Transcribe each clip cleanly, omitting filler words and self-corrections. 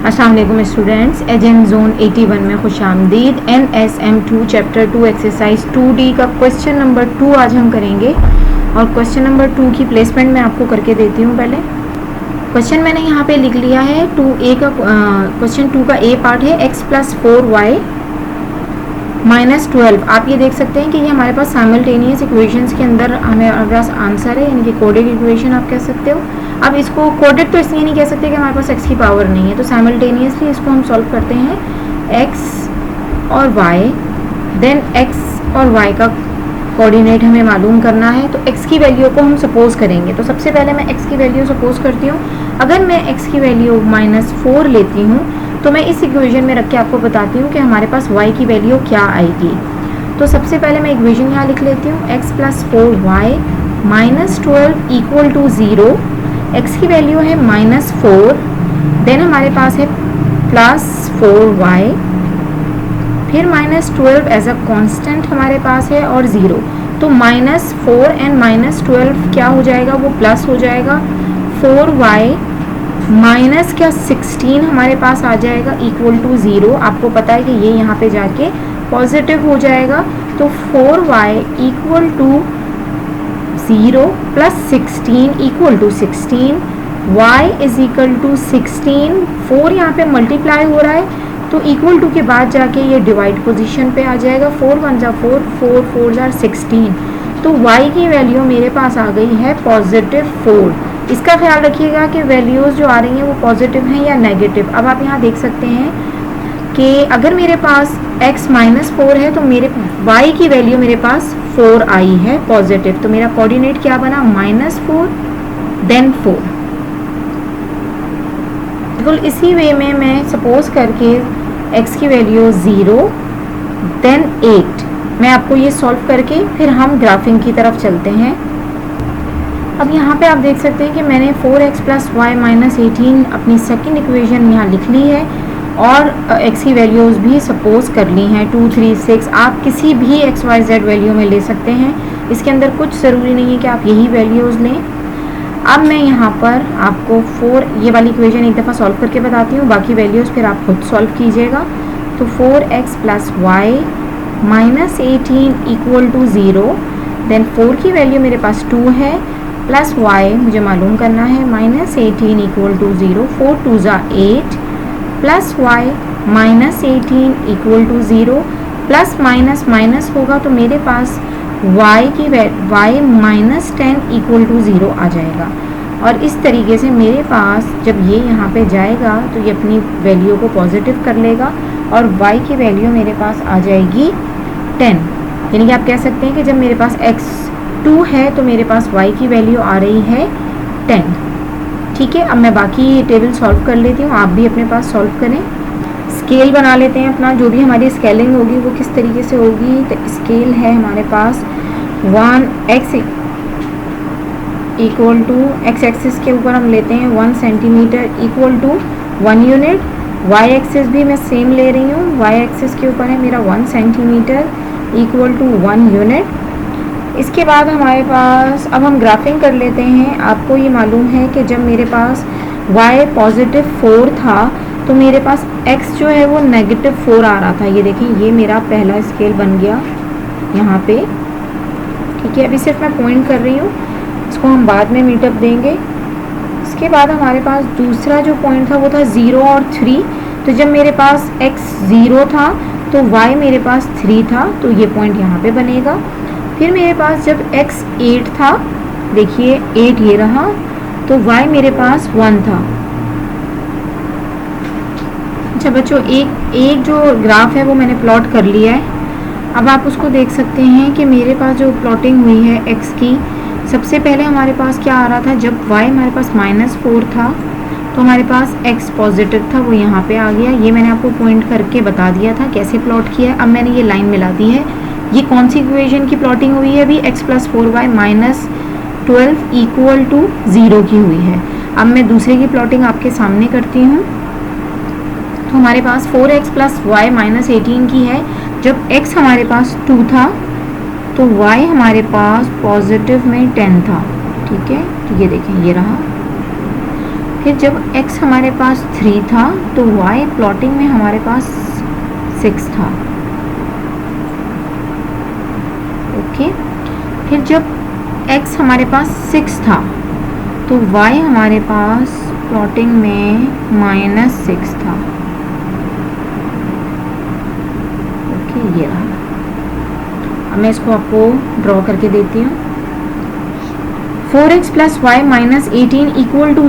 अस्सलाम वालेकुम students, agent zone 81 में खुश आमदीद। NSM2 चैप्टर 2 एक्सरसाइज 2D का क्वेश्चन नंबर 2 आज हम करेंगे। और क्वेश्चन नंबर 2 की प्लेसमेंट मैं आपको करके देती हूँ। पहले क्वेश्चन मैंने यहाँ पे लिख लिया है 2A का। क्वेश्चन 2 का A पार्ट है x + 4y - 12। आप ये देख सकते हैं कि ये हमारे पास साइमल्टेनियस इक्वेशंस के अंदर हमारे पास आंसर है, यानी कि कोडेड इक्वेशन आप कह सकते हो। अब इसको कोडेड तो इसलिए नहीं कह सकते कि हमारे पास x की पावर नहीं है, तो साइमल्टेनियसली इसको हम सॉल्व करते हैं x और y। देन x और y का कोऑर्डिनेट हमें मालूम करना है, तो x की वैल्यू को हम सपोज करेंगे। तो सबसे पहले मैं x की वैल्यू सपोज करती हूँ। अगर मैं x की वैल्यू -4 लेती हूँ तो मैं इस इक्वेशन में रख के आपको बताती हूँ कि हमारे पास y की वैल्यू क्या आएगी। तो सबसे पहले मैं इक्वेशन यहाँ लिख लेती हूँ, x + 4y - 12 = 0। x की वैल्यू है -4, देन हमारे पास है +4y, फिर -12 एज अ कांस्टेंट हमारे पास है और 0। तो -4 एंड -12 क्या हो जाएगा, वो प्लस हो जाएगा। 4y माइनस क्या 16 हमारे पास आ जाएगा = 0। आपको पता है कि ये यहाँ पे जाके पॉजिटिव हो जाएगा। तो 4y = 0 + 16 = 16, y = 16। 4 यहाँ पे मल्टीप्लाई हो रहा है तो = के बाद जाके ये डिवाइड पोजीशन पे आ जाएगा। 4 × 4, 4 × 4 = 16। तो y की वैल्यू मेरे पास आ गई है +4। इसका ख्याल रखिएगा कि वैल्यूज़ जो आ रही हैं वो पॉजिटिव हैं या नेगेटिव। अब आप यहाँ देख सकते हैं कि अगर मेरे पास x -4 है तो मेरे y की वैल्यू मेरे पास 4 आई है पॉजिटिव। तो मेरा कोऑर्डिनेट क्या बना, -4 देन 4। बिल्कुल इसी वे में मैं सपोज करके x की वैल्यू 0 देन 8, मैं आपको ये सॉल्व करके फिर हम ग्राफिंग की तरफ चलते हैं। अब यहाँ पे आप देख सकते हैं कि मैंने 4x + y - 18 अपनी सेकंड इक्वेशन यहाँ लिख ली है और x की वैल्यूज़ भी सपोज कर ली हैं 2, 3, 6। आप किसी भी x, y, z वैल्यू में ले सकते हैं, इसके अंदर कुछ ज़रूरी नहीं है कि आप यही वैल्यूज़ लें। अब मैं यहाँ पर आपको 4 ये वाली इक्वेशन एक दफ़ा सॉल्व करके बताती हूँ, बाकी वैल्यूज़ फिर आप खुद सॉल्व कीजिएगा। तो 4x + y - 18 = 0। देन 4 की वैल्यू मेरे पास 2 है, प्लस y मुझे मालूम करना है -18 = 0। 4 × 2 = 8, plus y -18 = 0। Plus minus minus होगा तो मेरे पास y -10 = 0 आ जाएगा। और इस तरीके से मेरे पास जब ये यहाँ पे जाएगा तो ये अपनी वैल्यू को पॉजिटिव कर लेगा और y की वैल्यू मेरे पास आ जाएगी 10। यानी कि आप कह सकते हैं कि जब मेरे पास x 2 है तो मेरे पास y की वैल्यू आ रही है 10। ठीक है, अब मैं बाकी टेबल सॉल्व कर लेती हूँ, आप भी अपने पास सॉल्व करें। स्केल बना लेते हैं अपना, जो भी हमारी स्केलिंग होगी वो किस तरीके से होगी। तो स्केल है हमारे पास 1x = x एक्सिस के ऊपर हम लेते हैं 1 सेंटीमीटर = 1 यूनिट। y एक्सिस भी मैं सेम ले रही हूँ, y एक्सिस के ऊपर है मेरा 1 सेंटीमीटर = 1 यूनिट। इसके बाद हमारे पास अब हम ग्राफिंग कर लेते हैं। आपको ये मालूम है कि जब मेरे पास y +4 था तो मेरे पास x जो है वो -4 आ रहा था। ये देखें, ये मेरा पहला स्केल बन गया यहाँ पे। ठीक है, अभी सिर्फ मैं पॉइंट कर रही हूँ, इसको हम बाद में मीटअप देंगे। इसके बाद हमारे पास दूसरा जो पॉइंट था वो था 0 और 3। तो जब मेरे पास x 0 था तो y मेरे पास 3 था, तो ये पॉइंट यहाँ पे बनेगा। फिर मेरे पास जब x 8 था, देखिए 8 ये रहा, तो y मेरे पास 1 था। अच्छा बच्चों, एक जो ग्राफ है वो मैंने प्लॉट कर लिया है। अब आप उसको देख सकते हैं कि मेरे पास जो प्लॉटिंग हुई है x की, सबसे पहले हमारे पास क्या आ रहा था, जब y हमारे पास -4 था तो हमारे पास x पॉजिटिव था, वो यहाँ पे आ गया। ये मैंने आपको पॉइंट करके बता दिया था कैसे प्लॉट किया है। अब मैंने ये लाइन मिला दी है। ये कौन सी इक्वेशन की प्लॉटिंग हुई है अभी, x + 4y - 12 = 0 की हुई है। अब मैं दूसरे की प्लॉटिंग आपके सामने करती हूँ। तो हमारे पास 4x + y - 18 की है। जब x हमारे पास 2 था तो y हमारे पास पॉजिटिव में 10 था। ठीक है, तो ये देखें ये रहा। फिर जब x हमारे पास 3 था तो y प्लॉटिंग में हमारे पास 6 था। ओके, फिर जब x हमारे पास 6 था तो y हमारे पास प्लॉटिंग में -6 था। ओके, ये रहा। अब मैं इसको आपको ड्रॉ करके देती हूँ। 4x + y - 18 =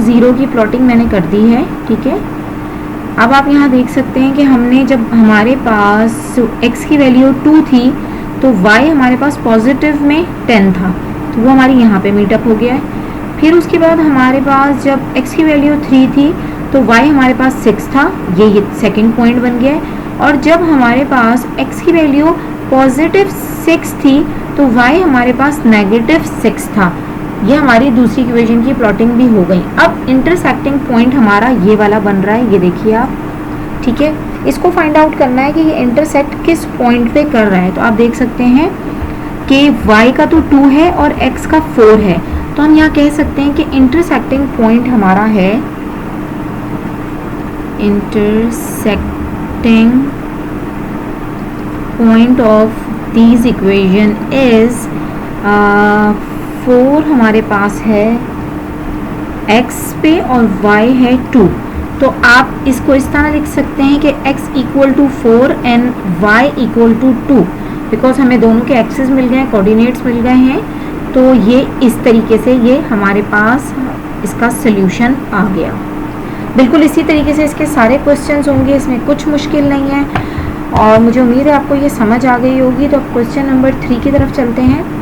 0 की प्लॉटिंग मैंने कर दी है। ठीक है, अब आप यहाँ देख सकते हैं कि हमने जब हमारे पास x की वैल्यू 2 थी तो y हमारे पास पॉजिटिव में 10 था, तो वो हमारी यहाँ पे मीटअप हो गया है। फिर उसके बाद हमारे पास जब x की वैल्यू 3 थी तो y हमारे पास 6 था, ये सेकंड पॉइंट बन गया है। और जब हमारे पास x की वैल्यू पॉजिटिव 6 थी तो y हमारे पास -6 था। ये हमारी दूसरी इक्वेशन की प्लॉटिंग भी हो गई। अब इंटरसेक्टिंग पॉइंट हमारा ये वाला बन रहा है, ये देखिए आप। ठीक है, इसको फाइंड आउट करना है कि ये इंटरसेक्ट किस पॉइंट पे कर रहा है। तो आप देख सकते हैं कि y का तो 2 है और x का 4 है, तो हम यहाँ कह सकते हैं कि इंटरसेक्टिंग पॉइंट हमारा है, intersecting point of these equation is 4 हमारे पास है x पे और y है 2। तो आप इसको इस तरह लिख सकते हैं कि x = 4 एंड y = 2, बिकॉज हमें दोनों के एक्सिस मिल गए हैं, कोऑर्डिनेट्स मिल गए हैं। तो ये इस तरीके से ये हमारे पास इसका सल्यूशन आ गया। बिल्कुल इसी तरीके से इसके सारे क्वेश्चंस होंगे, इसमें कुछ मुश्किल नहीं है और मुझे उम्मीद है आपको ये समझ आ गई होगी। तो अब क्वेश्चन नंबर 3 की तरफ चलते हैं।